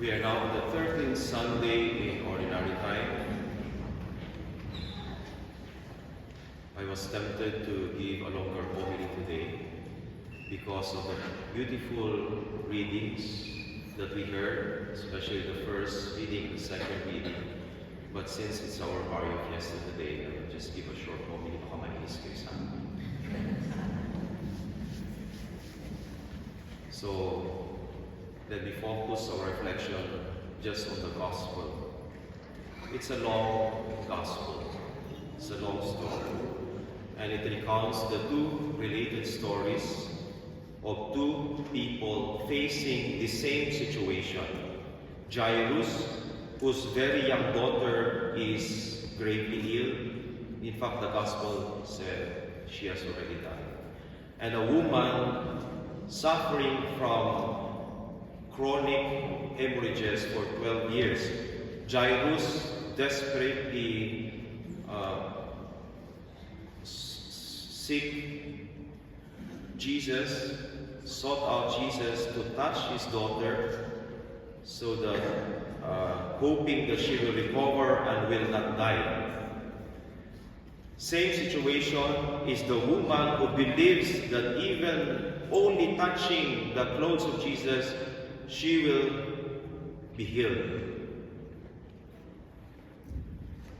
We are now on the 13th Sunday in Ordinary Time. I was tempted to give a longer homily today because of the beautiful readings that we heard, especially the first reading, the second reading. But since it's our Mario Fiesta today, I will just give a short homily. Baka mainis kayo sa akin. So, let me focus our reflection just on the Gospel. It's a long Gospel. It's a long story. And it recounts the two related stories of two people facing the same situation. Jairus, whose very young daughter is gravely ill. In fact, the Gospel said she has already died. And a woman suffering from chronic hemorrhages for 12 years. Jairus desperately sought out Jesus to touch his daughter so that hoping that she will recover and will not die. Same situation is the woman who believes that even only touching the clothes of Jesus, she will be healed.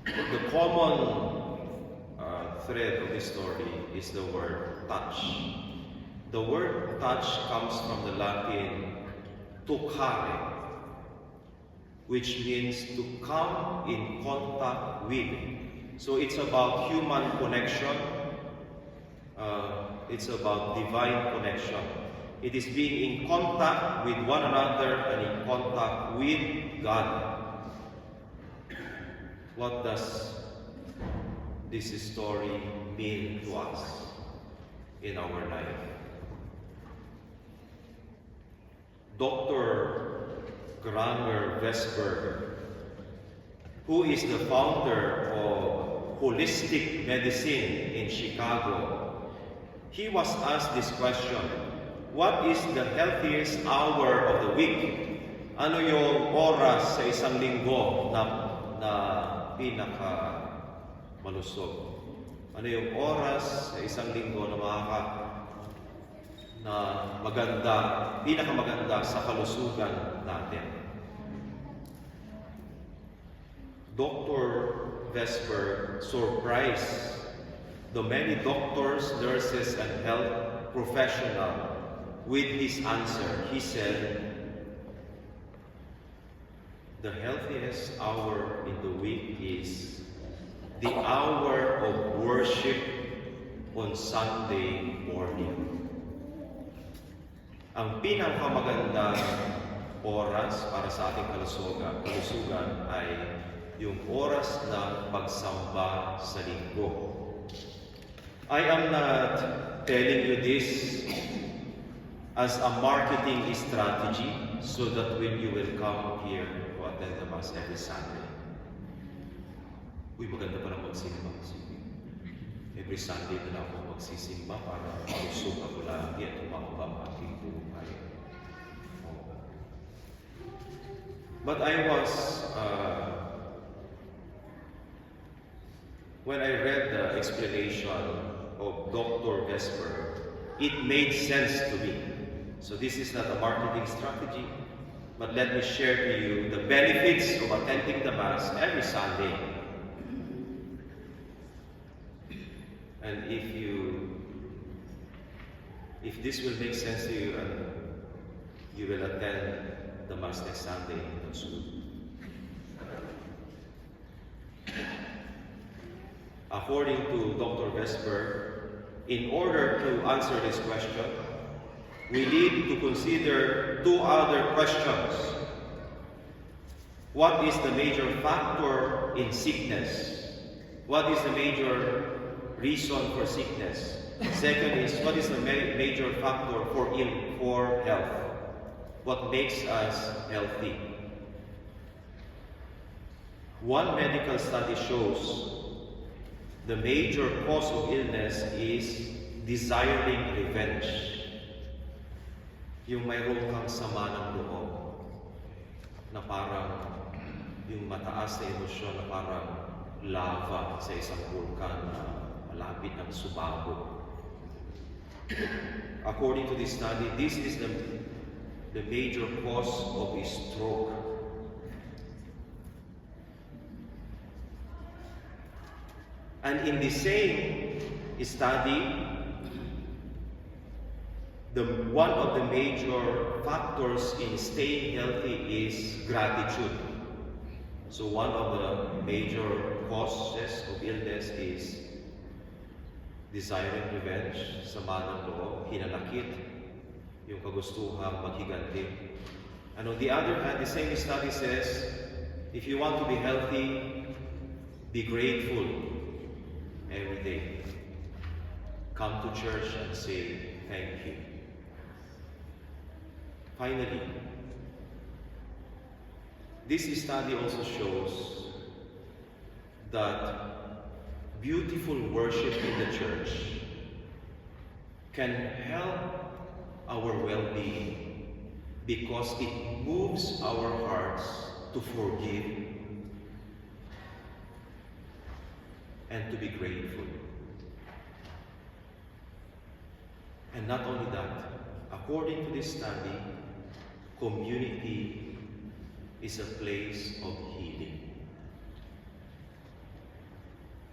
The common thread of this story is the word touch. The word touch comes from the Latin toccare, which means to come in contact with. So it's about human connection. It's about divine connection. It is being in contact with one another and in contact with God. What does this story mean to us in our life? Dr. Granger Vesper, who is the founder of holistic medicine in Chicago, he was asked this question: what is the healthiest hour of the week? Ano yung oras sa isang linggo na pinaka malusog? Ano yung oras sa isang linggo na pinakamaganda sa kalusugan natin? Dr. Vesper surprised the many doctors, nurses, and health professionals with his answer. He said, the healthiest hour in the week is the hour of worship on Sunday morning. Ang pinakamagandang oras para sa ating kalusugan ay yung oras ng pagsamba sa linggo. I am not telling you this as a marketing strategy so that when you will come here to attend the Mass every Sunday. Uy, maganda pa lang magsimba. Every Sunday na lang ako magsisimba para malusog ako lagi at umamba ang aking buhay. But I was, when I read the explanation of Dr. Vesper, it made sense to me. So this is not a marketing strategy, but let me share to you the benefits of attending the Mass every Sunday. And if this will make sense to you and you will attend the Mass next Sunday, that's good. According to Dr. Vesper, in order to answer this question, we need to consider two other questions. What is the major factor in sickness? What is the major reason for sickness? Second is, what is the major factor for health? What makes us healthy? One medical study shows the major cause of illness is desiring revenge. Yung mayroon kang sama ng loob. na parang yung mataas na emosyon na parang lava sa isang vulkan na malapit ng sumabog. According to this study, this is the major cause of a stroke. And in the same study, one of the major factors in staying healthy is gratitude. So one of the major causes of illness is desiring revenge, sama ng loob, hinanakit, yung kagustuhang maghiganti. And on the other hand, the same study says, if you want to be healthy, be grateful every day. Come to church and say thank you. Finally, this study also shows that beautiful worship in the church can help our well-being because it moves our hearts to forgive and to be grateful. And not only that, according to this study, community is a place of healing.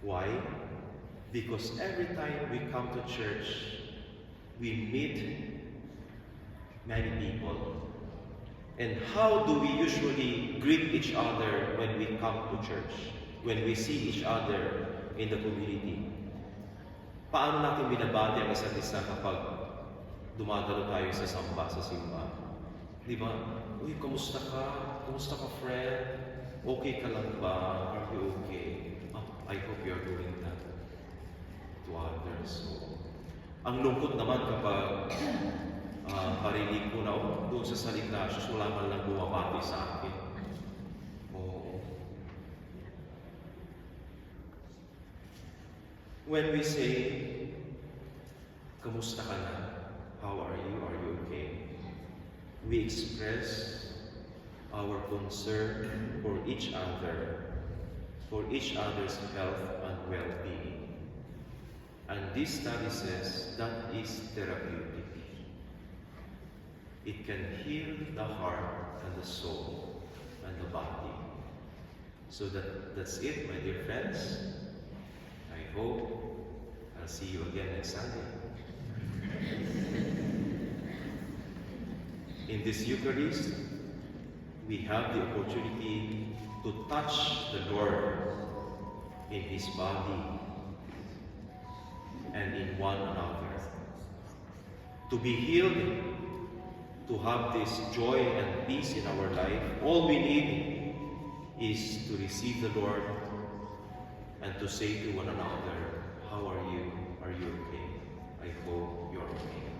Why? Because every time we come to church, we meet many people. And how do we usually greet each other when we come to church? When we see each other in the community? Paano natin binabati ang isa't isa kapag dumadalo tayo sa samba, sa simba? Di ba? Uy, kamusta ka? Kamusta ka, friend? Okay ka lang ba? Are you okay? I hope you're doing that to others. So, ang lungkot naman kapag parinig ko na doon sa salita, wala man lang bumabati sa akin. Oo. When we say, kamusta ka na? How are you? Are you okay? We express our concern for each other, for each other's health and well-being. And this study says that is therapeutic. It can heal the heart and the soul and the body. So that's it, my dear friends. I hope I'll see you again next Sunday. In this Eucharist, we have the opportunity to touch the Lord in His body and in one another. To be healed, to have this joy and peace in our life, all we need is to receive the Lord and to say to one another, how are you? Are you okay? I hope you're okay.